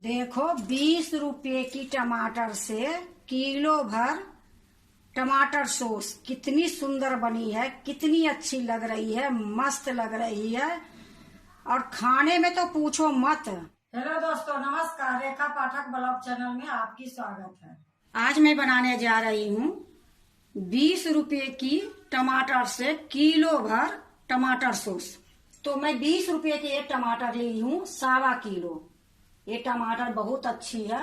देखो 20 रुपए की टमाटर से किलो भर टमाटर सॉस कितनी सुंदर बनी है, कितनी अच्छी लग रही है, मस्त लग रही है और खाने में तो पूछो मत। हेलो दोस्तों, नमस्कार। रेखा पाठक ब्लॉग चैनल में आपकी स्वागत है। आज मैं बनाने जा रही हूँ 20 रुपए की टमाटर से किलो भर टमाटर सॉस। तो मैं 20 रुपए की एक टमाटर ली हूँ, 1.25 किलो। ये टमाटर बहुत अच्छी है।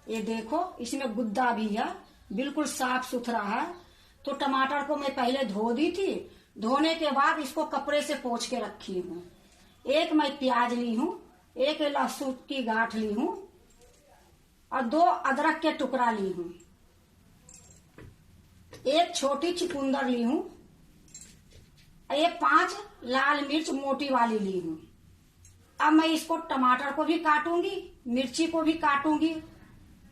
ये देखो, इसमें गुद्दा भी है, बिल्कुल साफ सुथरा है। तो टमाटर को मैं पहले धो दी थी। धोने के बाद इसको कपड़े से पोंछ के रखी हूँ। एक मैं प्याज ली हूँ, एक लहसुन की गांठ ली हूँ और 2 अदरक के टुकड़ा ली हूँ। एक छोटी चुकंदर ली हूँ। एक 5 लाल मिर्च मोटी वाली ली हूँ। अब मैं इसको टमाटर को भी काटूंगी, मिर्ची को भी काटूंगी।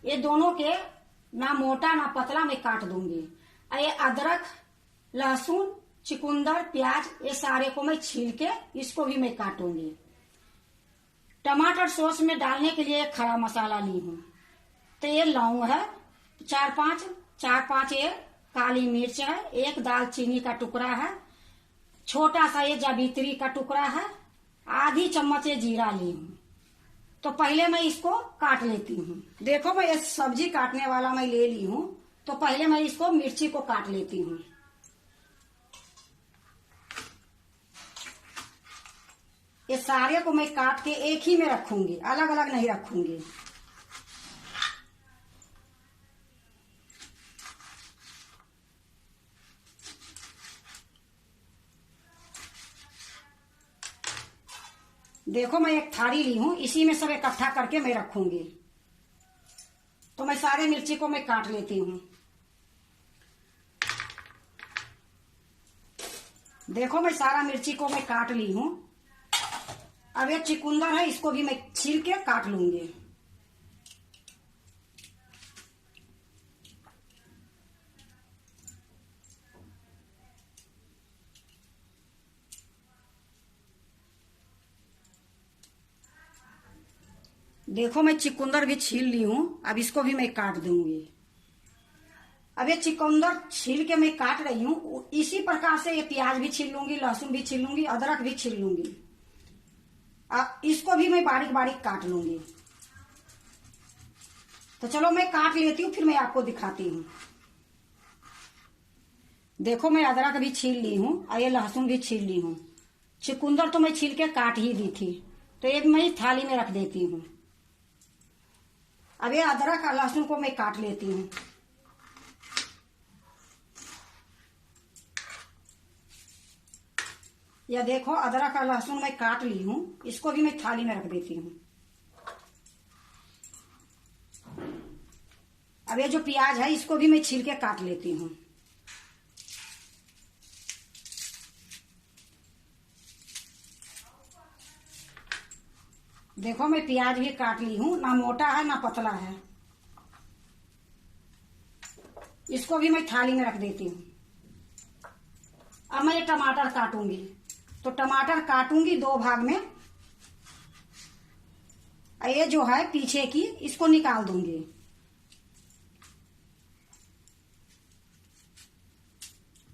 ये दोनों के ना मोटा ना पतला मैं काट दूंगी। ये अदरक, लहसुन, चुकंदर, प्याज, ये सारे को मैं छील के इसको भी मैं काटूंगी। टमाटर सॉस में डालने के लिए एक खड़ा मसाला ली हूँ। तो ये लौंग है 4-5 ये काली मिर्च है, एक दालचीनी का टुकड़ा है, छोटा सा ये जावित्री का टुकड़ा है, आधी चम्मच ये जीरा ली हूँ। तो पहले मैं इसको काट लेती हूँ। देखो, मैं ये सब्जी काटने वाला मैं ले ली हूँ। तो पहले मैं इसको मिर्ची को काट लेती हूँ। ये सारे को मैं काट के एक ही में रखूंगी, अलग अलग नहीं रखूंगी। देखो, मैं एक थाली ली हूँ, इसी में सब इकट्ठा करके मैं रखूंगी। तो मैं सारे मिर्ची को मैं काट लेती हूँ। देखो, मैं सारा मिर्ची को मैं काट ली हूँ। अब ये चुकंदर है, इसको भी मैं छील के काट लूंगी। देखो, मैं चुकंदर भी छील ली हूँ। अब इसको भी मैं काट दूंगी। अब ये चुकंदर छील के मैं काट रही हूँ, इसी प्रकार से ये प्याज भी छील लूंगी, लहसुन भी छील लूंगी, अदरक भी छील लूंगी। अब इसको भी मैं बारीक बारीक काट लूंगी। तो चलो मैं काट लेती हूँ, फिर मैं आपको दिखाती हूँ। देखो, मैं अदरक भी छील ली हूँ और ये लहसुन भी छील ली हूँ। चुकंदर तो मैं छील के काट ही दी थी, तो एक मैं थाली में रख देती हूँ। अब ये अदरक और लहसुन को मैं काट लेती हूँ। यह देखो, अदरक और लहसुन मैं काट ली हूँ, इसको भी मैं थाली में रख देती हूँ। अब ये जो प्याज है, इसको भी मैं छील के काट लेती हूँ। देखो, मैं प्याज भी काट ली हूँ, ना मोटा है ना पतला है। इसको भी मैं थाली में रख देती हूँ। अब मैं ये टमाटर काटूंगी। तो टमाटर काटूंगी 2 भाग में। ये जो है पीछे की, इसको निकाल दूंगी।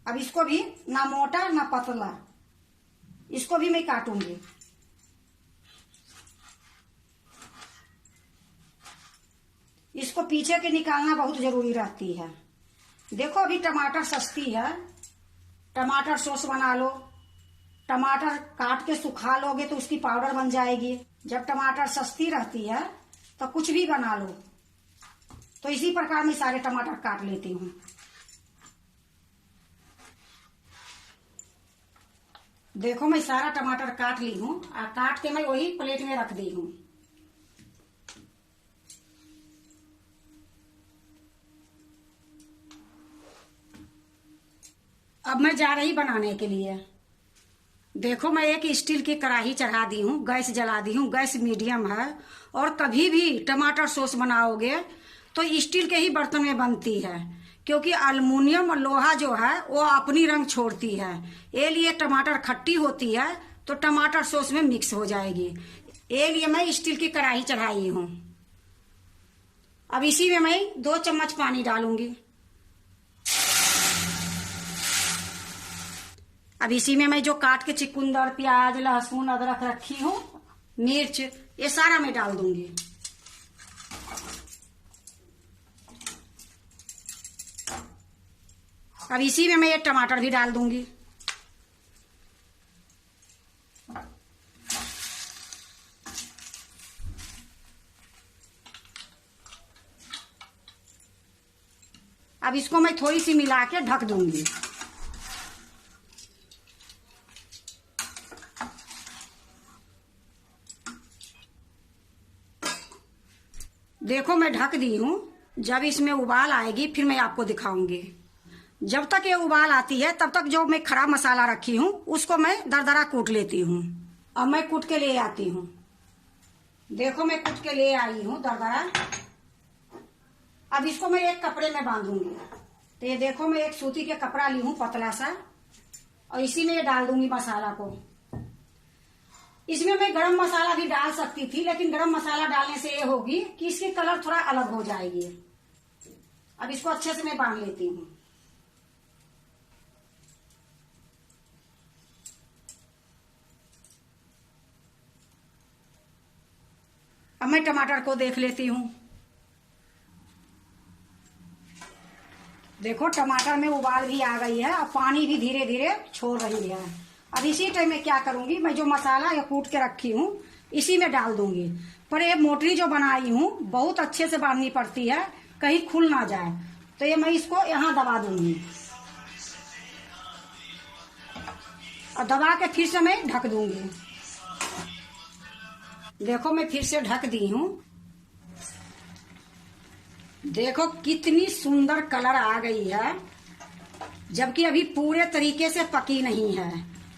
अब इसको भी ना मोटा ना पतला, इसको भी मैं काटूंगी। इसको पीछे के निकालना बहुत जरूरी रहती है। देखो, अभी टमाटर सस्ती है, टमाटर सॉस बना लो। टमाटर काट के सुखा लोगे तो उसकी पाउडर बन जाएगी। जब टमाटर सस्ती रहती है तो कुछ भी बना लो। तो इसी प्रकार मैं सारे टमाटर काट लेती हूँ। देखो, मैं सारा टमाटर काट ली हूँ और काट के मैं वही प्लेट में रख दी हूँ। अब मैं जा रही बनाने के लिए। देखो, मैं एक स्टील की कढ़ाई चढ़ा दी हूँ, गैस जला दी हूँ। गैस मीडियम है। और कभी भी टमाटर सॉस बनाओगे तो स्टील के ही बर्तन में बनती है, क्योंकि अल्मुनियम और लोहा जो है वो अपनी रंग छोड़ती है। ये लिए टमाटर खट्टी होती है तो टमाटर सॉस में मिक्स हो जाएगी। ये लिए मैं स्टील की कढ़ाई चढ़ाई हूँ। अब इसी में मैं 2 चम्मच पानी डालूंगी। अब इसी में मैं जो काट के चुकंदर, प्याज, लहसुन, अदरक रखी हूँ, मिर्च, ये सारा मैं डाल दूंगी। अब इसी में मैं ये टमाटर भी डाल दूंगी। अब इसको मैं थोड़ी सी मिला के ढक दूंगी। देखो मैं ढक दी हूँ। जब इसमें उबाल आएगी फिर मैं आपको दिखाऊंगी। जब तक ये उबाल आती है तब तक जो मैं खड़ा मसाला रखी हूँ उसको मैं दरदरा कूट लेती हूँ। अब मैं कूट के ले आती हूँ। देखो मैं कूट के ले आई हूँ दरदरा। अब इसको मैं एक कपड़े में बांधूंगी। तो ये देखो मैं एक सूती के कपड़ा ली हूँ पतला सा, और इसी में ये डाल दूंगी मसाला को। इसमें मैं गरम मसाला भी डाल सकती थी, लेकिन गरम मसाला डालने से ये होगी कि इसकी कलर थोड़ा अलग हो जाएगी। अब इसको अच्छे से मैं बांध लेती हूँ। अब मैं टमाटर को देख लेती हूँ। देखो टमाटर में उबाल भी आ गई है और पानी भी धीरे धीरे छोड़ रही है। अब इसी टाइम में क्या करूंगी, मैं जो मसाला या कूट के रखी हूँ इसी में डाल दूंगी। पर ये मोटरी जो बनाई हूँ बहुत अच्छे से बांधनी पड़ती है, कहीं खुल ना जाए। तो ये मैं इसको यहाँ दबा दूंगी और दबा के फिर से मैं ढक दूंगी। देखो मैं फिर से ढक दी हूँ। देखो कितनी सुंदर कलर आ गई है, जबकि अभी पूरे तरीके से पकी नहीं है,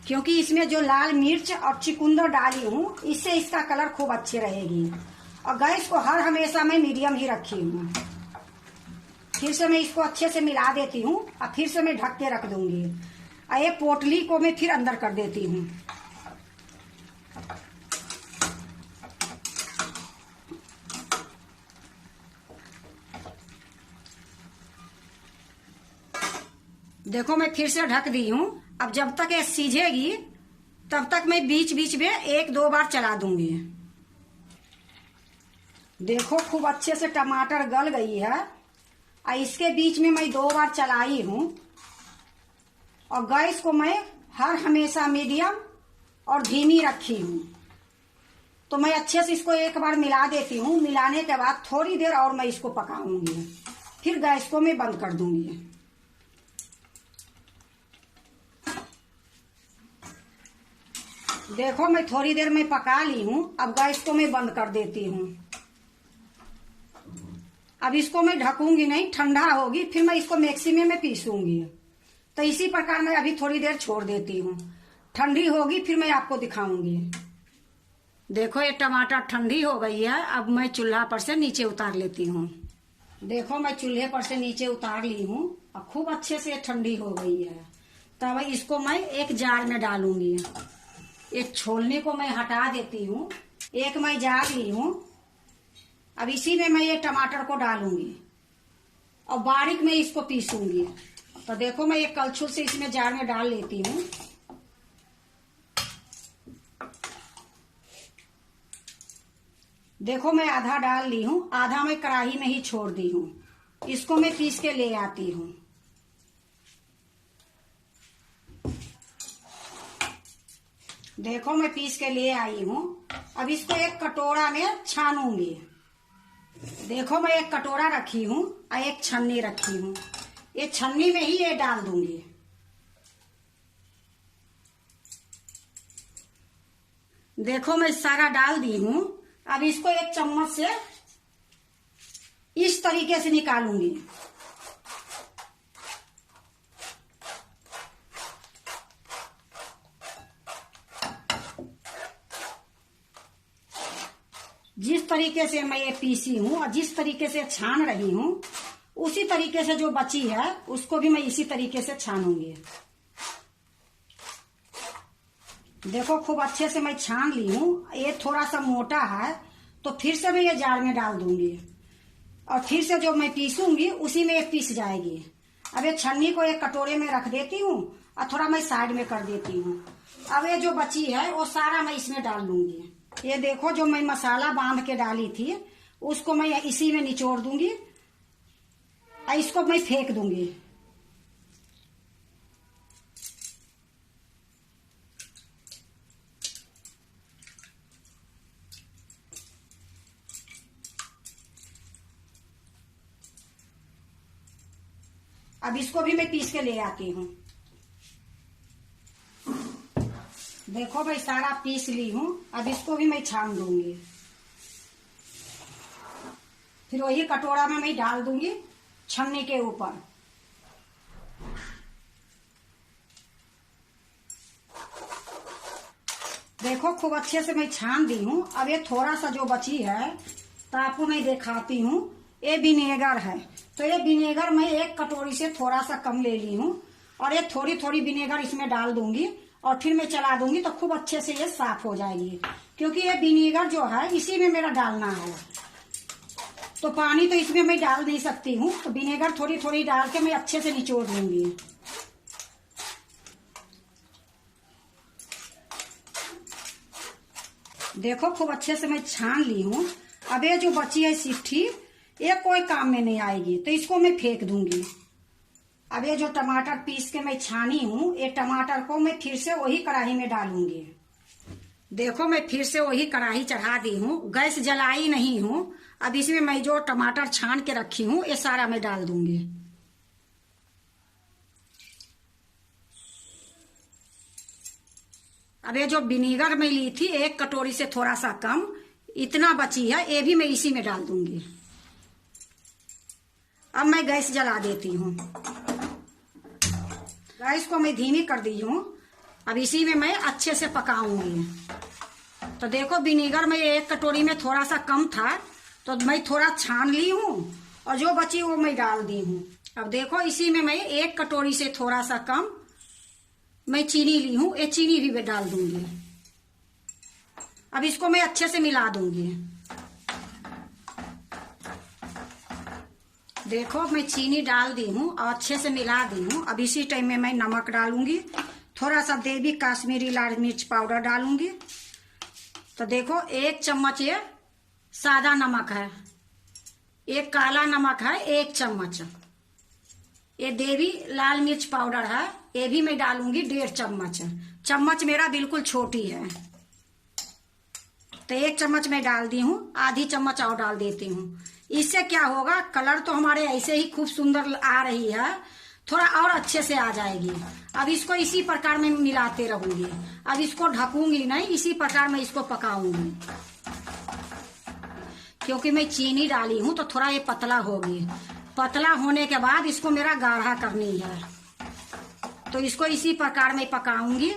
क्योंकि इसमें जो लाल मिर्च और चुकंदर डाली हूँ इससे इसका कलर खूब अच्छी रहेगी। और गैस को हर हमेशा मैं मीडियम ही रखी हूँ। फिर से मैं इसको अच्छे से मिला देती हूँ और फिर से मैं ढक के रख दूंगी। और ये पोटली को मैं फिर अंदर कर देती हूँ। देखो मैं फिर से ढक दी हूँ। अब जब तक ये सीझेगी तब तक मैं बीच बीच में 1-2 बार चला दूंगी। देखो खूब अच्छे से टमाटर गल गई है और इसके बीच में मैं 2 बार चलाई हूँ। और गैस को मैं हर हमेशा मीडियम और धीमी रखी हूँ। तो मैं अच्छे से इसको एक बार मिला देती हूँ। मिलाने के बाद थोड़ी देर और मैं इसको पकाऊंगी, फिर गैस को मैं बंद कर दूंगी। देखो मैं थोड़ी देर में पका ली हूँ। अब गैस को मैं बंद कर देती हूँ। अब इसको मैं ढकूंगी नहीं, ठंडा होगी फिर मैं इसको मिक्सी में पीसूंगी। तो इसी प्रकार मैं अभी थोड़ी देर छोड़ देती हूँ। ठंडी होगी फिर मैं आपको दिखाऊंगी। देखो ये टमाटर ठंडी हो गई है। अब मैं चूल्हा पर से नीचे उतार लेती हूँ। देखो मैं चूल्हे पर से नीचे उतार ली हूँ और खूब अच्छे से ठंडी हो गई है। तब इसको मैं एक जार में डालूंगी। एक छोलने को मैं हटा देती हूँ। एक मैं जार ली हूँ। अब इसी में मैं ये टमाटर को डालूंगी और बारीक में इसको पीसूंगी। तो देखो मैं एक कलछुल से इसमें जार में डाल लेती हूँ। देखो मैं आधा डाल ली हूँ, आधा मैं कढ़ाई में ही छोड़ दी हूँ। इसको मैं पीस के ले आती हूँ। देखो मैं पीस के ले आई हूँ। अब इसको एक कटोरा में छानूंगी। देखो मैं एक कटोरा रखी हूँ और एक छन्नी रखी हूँ। ये छन्नी में ही ये डाल दूंगी। देखो मैं सारा डाल दी हूँ। अब इसको एक चम्मच से इस तरीके से निकालूंगी। जिस तरीके से मैं ये पीसी हूँ और जिस तरीके से छान रही हूँ उसी तरीके से जो बची है उसको भी मैं इसी तरीके से छानूंगी। देखो खूब अच्छे से मैं छान ली हूँ। ये थोड़ा सा मोटा है तो फिर से मैं ये जार में डाल दूंगी और फिर से जो मैं पीसूंगी उसी में ये पीस जाएगी। अब ये छन्नी को एक कटोरे में रख देती हूँ और थोड़ा मैं साइड में कर देती हूँ। अब ये जो बची है वो सारा मैं इसमें डाल लूंगी। ये देखो जो मैं मसाला बांध के डाली थी उसको मैं इसी में निचोड़ दूंगी और इसको मैं फेंक दूंगी। अब इसको भी मैं पीस के ले आती हूँ। देखो मैं सारा पीस ली हूँ। अब इसको भी मैं छान दूंगी, फिर वही कटोरा में मैं डाल दूंगी छन्नी के ऊपर। देखो खूब अच्छे से मैं छान दी हूँ। अब ये थोड़ा सा जो बची है तो आपको मैं दिखाती हूँ। ये विनेगर है, तो ये विनेगर मैं एक कटोरी से थोड़ा सा कम ले ली हूँ और ये थोड़ी थोड़ी विनेगर इसमें डाल दूंगी और फिर मैं चला दूंगी तो खूब अच्छे से ये साफ हो जाएगी। क्योंकि ये विनेगर जो है इसी में मेरा डालना है, तो पानी तो इसमें मैं डाल नहीं सकती हूँ, तो विनेगर थोड़ी थोड़ी डाल के मैं अच्छे से निचोड़ लूंगी। देखो खूब अच्छे से मैं छान ली हूँ। अब ये जो बची है सिट्ठी ये कोई काम में नहीं आएगी, तो इसको मैं फेंक दूंगी। अब ये जो टमाटर पीस के मैं छानी हूँ ये टमाटर को मैं फिर से वही कढ़ाई में डालूंगी। देखो मैं फिर से वही कढ़ाई चढ़ा दी हूँ, गैस जलाई नहीं हूँ। अब इसमें मैं जो टमाटर छान के रखी हूँ ये सारा मैं डाल दूंगी। अब ये जो विनेगर मैं ली थी एक कटोरी से थोड़ा सा कम, इतना बची है, ये भी मैं इसी में डाल दूंगी। अब मैं गैस जला देती हूँ। गैस को मैं धीमी कर दी हूँ। अब इसी में मैं अच्छे से पकाऊंगी। तो देखो विनेगर में एक कटोरी में थोड़ा सा कम था तो मैं थोड़ा छान ली हूँ और जो बची वो मैं डाल दी हूँ। अब देखो इसी में मैं एक कटोरी से थोड़ा सा कम मैं चीनी ली हूँ, ये चीनी भी मैं डाल दूंगी। अब इसको मैं अच्छे से मिला दूंगी। देखो मैं चीनी डाल दी हूँ और अच्छे से मिला दी हूँ। अब इसी टाइम में मैं नमक डालूंगी, थोड़ा सा देवी काश्मीरी लाल मिर्च पाउडर डालूंगी। तो देखो 1 चम्मच ये सादा नमक है, एक काला नमक है 1 चम्मच, ये देवी लाल मिर्च पाउडर है ये भी मैं डालूंगी 1.5 चम्मच। चम्मच मेरा बिल्कुल छोटी है, तो 1 चम्मच मैं डाल दी हूँ, आधी चम्मच और डाल देती हूँ। इससे क्या होगा, कलर तो हमारे ऐसे ही खूब सुंदर आ रही है, थोड़ा और अच्छे से आ जाएगी। अब इसको इसी प्रकार में मिलाते रहूंगी। अब इसको ढकूंगी नहीं, इसी प्रकार मैं इसको पकाऊंगी। क्योंकि मैं चीनी डाली हूँ तो थोड़ा ये पतला होगी। पतला होने के बाद इसको मेरा गाढ़ा करनी है, तो इसको इसी प्रकार में पकाऊंगी।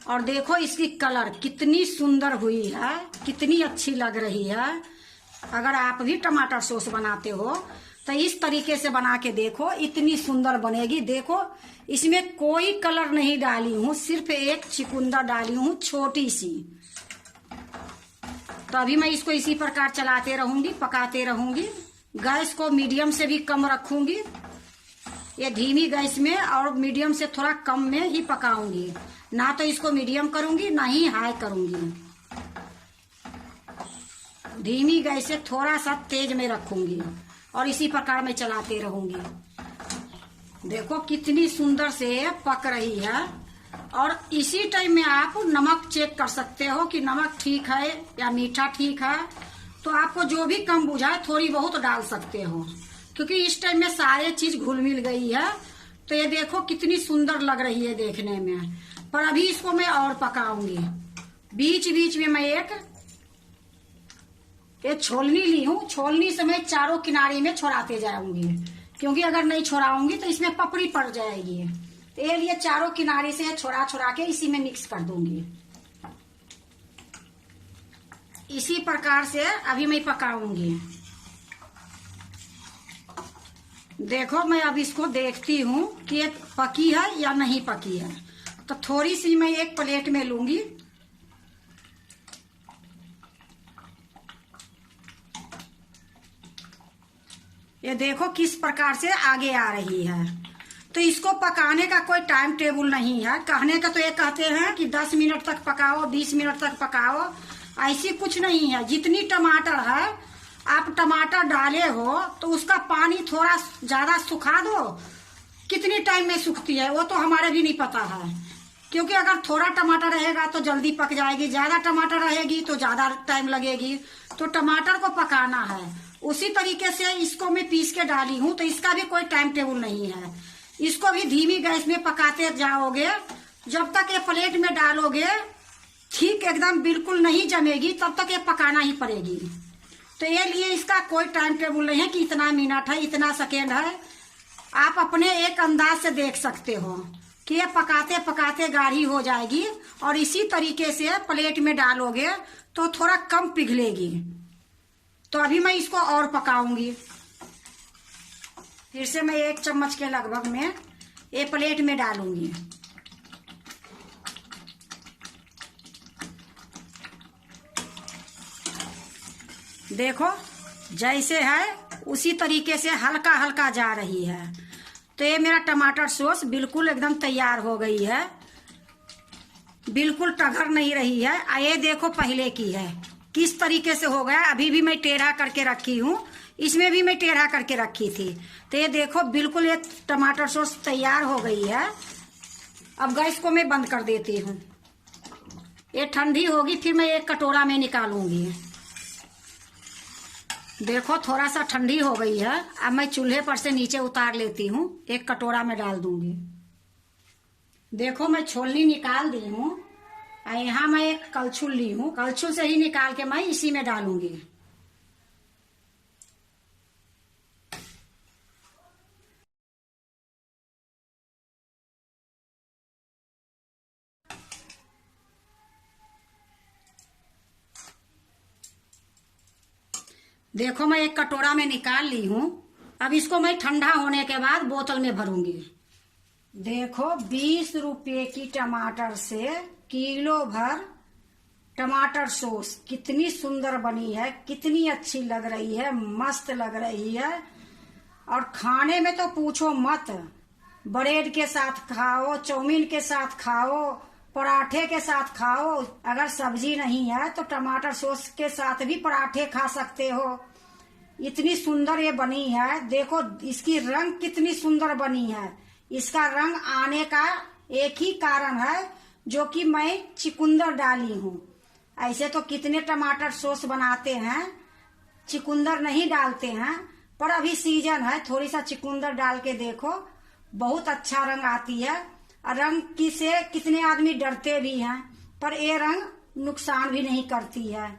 और देखो इसकी कलर कितनी सुंदर हुई है, कितनी अच्छी लग रही है। अगर आप भी टमाटर सॉस बनाते हो तो इस तरीके से बना के देखो, इतनी सुंदर बनेगी। देखो इसमें कोई कलर नहीं डाली हूँ, सिर्फ एक चुकंदर डाली हूँ छोटी सी। तो अभी मैं इसको इसी प्रकार चलाते रहूंगी, पकाते रहूंगी। गैस को मीडियम से भी कम रखूंगी, ये धीमी गैस में और मीडियम से थोड़ा कम में ही पकाऊंगी। ना तो इसको मीडियम करूंगी ना ही हाई करूंगी, धीमी गैस से थोड़ा सा तेज में रखूंगी और इसी प्रकार मैं चलाते रहूंगी। देखो कितनी सुंदर से पक रही है। और इसी टाइम में आप नमक चेक कर सकते हो कि नमक ठीक है या मीठा ठीक है। तो आपको जो भी कम बुझाए थोड़ी बहुत डाल सकते हो, क्योंकि इस टाइम में सारे चीज घुल मिल गई है। तो ये देखो कितनी सुंदर लग रही है देखने में। पर अभी इसको मैं और पकाऊंगी। बीच बीच में मैं एक छोलनी ली हूँ, छोलनी से मैं चारों किनारे में छोड़ाते जाऊंगी, क्योंकि अगर नहीं छोड़ाऊंगी तो इसमें पपड़ी पड़ जाएगी। तो ये लिए चारों किनारे से छोड़ा छोड़ा के इसी में मिक्स कर दूंगी। इसी प्रकार से अभी मैं पकाऊंगी। देखो मैं अब इसको देखती हूँ कि ये पकी है या नहीं पकी है। तो थोड़ी सी मैं एक प्लेट में लूंगी। ये देखो किस प्रकार से आगे आ रही है। तो इसको पकाने का कोई टाइम टेबल नहीं है। कहने का तो ये कहते हैं कि 10 मिनट तक पकाओ, 20 मिनट तक पकाओ, ऐसी कुछ नहीं है। जितनी टमाटर है, आप टमाटर डाले हो तो उसका पानी थोड़ा ज्यादा सुखा दो। कितनी टाइम में सूखती है वो तो हमारे भी नहीं पता है, क्योंकि अगर थोड़ा टमाटर रहेगा तो जल्दी पक जाएगी, ज्यादा टमाटर रहेगी तो ज्यादा टाइम लगेगी। तो टमाटर को पकाना है। उसी तरीके से इसको मैं पीस के डाली हूँ, तो इसका भी कोई टाइम टेबल नहीं है। इसको भी धीमी गैस में पकाते जाओगे, जब तक ये प्लेट में डालोगे ठीक एकदम बिल्कुल नहीं जमेगी, तब तक ये पकाना ही पड़ेगी। तो ये लिए इसका कोई टाइम टेबल नहीं है कि इतना मिनट है, इतना सेकेंड है। आप अपने एक अंदाज से देख सकते हो कि ये पकाते पकाते गाढ़ी हो जाएगी, और इसी तरीके से प्लेट में डालोगे तो थोड़ा कम पिघलेगी। तो अभी मैं इसको और पकाऊंगी। फिर से मैं 1 चम्मच के लगभग में ये प्लेट में डालूंगी। देखो जैसे है उसी तरीके से हल्का हल्का जा रही है। तो ये मेरा टमाटर सॉस बिल्कुल एकदम तैयार हो गई है, बिल्कुल टघर नहीं रही है। ये देखो पहले की है किस तरीके से हो गया। अभी भी मैं टेढ़ा करके रखी हूँ, इसमें भी मैं टेढ़ा करके रखी थी। तो ये देखो बिल्कुल ये टमाटर सॉस तैयार हो गई है। अब गैस को मैं बंद कर देती हूँ। ये ठंडी होगी फिर मैं एक कटोरा में निकालूंगी। देखो थोड़ा सा ठंडी हो गई है। अब मैं चूल्हे पर से नीचे उतार लेती हूँ, एक कटोरा में डाल दूंगी। देखो मैं छोलनी निकाल दी हूँ। यहाँ मैं एक कलछुल ली हूँ, कलछुल से ही निकाल के मैं इसी में डालूंगी। देखो मैं एक कटोरा में निकाल ली हूँ। अब इसको मैं ठंडा होने के बाद बोतल में भरूंगी। देखो 20 रुपये की टमाटर से किलो भर टमाटर सॉस कितनी सुंदर बनी है, कितनी अच्छी लग रही है, मस्त लग रही है। और खाने में तो पूछो मत, ब्रेड के साथ खाओ, चाउमीन के साथ खाओ, पराठे के साथ खाओ। अगर सब्जी नहीं है तो टमाटर सॉस के साथ भी पराठे खा सकते हो। इतनी सुंदर ये बनी है। देखो इसकी रंग कितनी सुंदर बनी है। इसका रंग आने का एक ही कारण है, जो कि मैं चुकंदर डाली हूँ। ऐसे तो कितने टमाटर सॉस बनाते हैं, चुकंदर नहीं डालते हैं, पर अभी सीजन है, थोड़ी सा चुकंदर डाल के देखो, बहुत अच्छा रंग आती है। रंग की से कितने आदमी डरते भी हैं, पर ये रंग नुकसान भी नहीं करती है।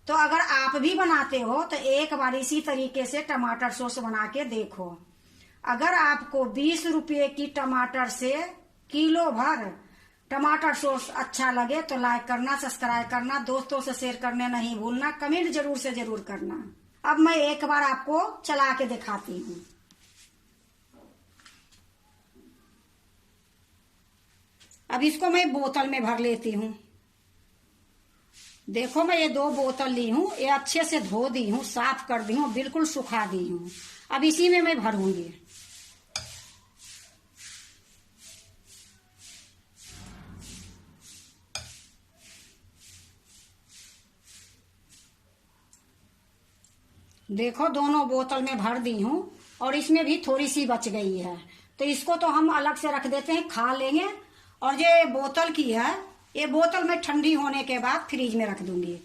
तो अगर आप भी बनाते हो तो एक बार इसी तरीके से टमाटर सॉस बना के देखो। अगर आपको 20 रुपये की टमाटर से किलो भर टमाटर सॉस अच्छा लगे तो लाइक करना, सब्सक्राइब करना, दोस्तों से शेयर करने नहीं भूलना, कमेंट जरूर से जरूर करना। अब मैं एक बार आपको चला के दिखाती हूँ। अब इसको मैं बोतल में भर लेती हूँ। देखो मैं ये 2 बोतल ली हूँ, ये अच्छे से धो दी हूँ, साफ कर दी हूँ, बिल्कुल सुखा दी हूँ। अब इसी में मैं भरूंगी। देखो दोनों बोतल में भर दी हूँ, और इसमें भी थोड़ी सी बच गई है, तो इसको तो हम अलग से रख देते हैं, खा लेंगे। और ये बोतल की है, ये बोतल में ठंडी होने के बाद फ्रिज में रख दूंगी।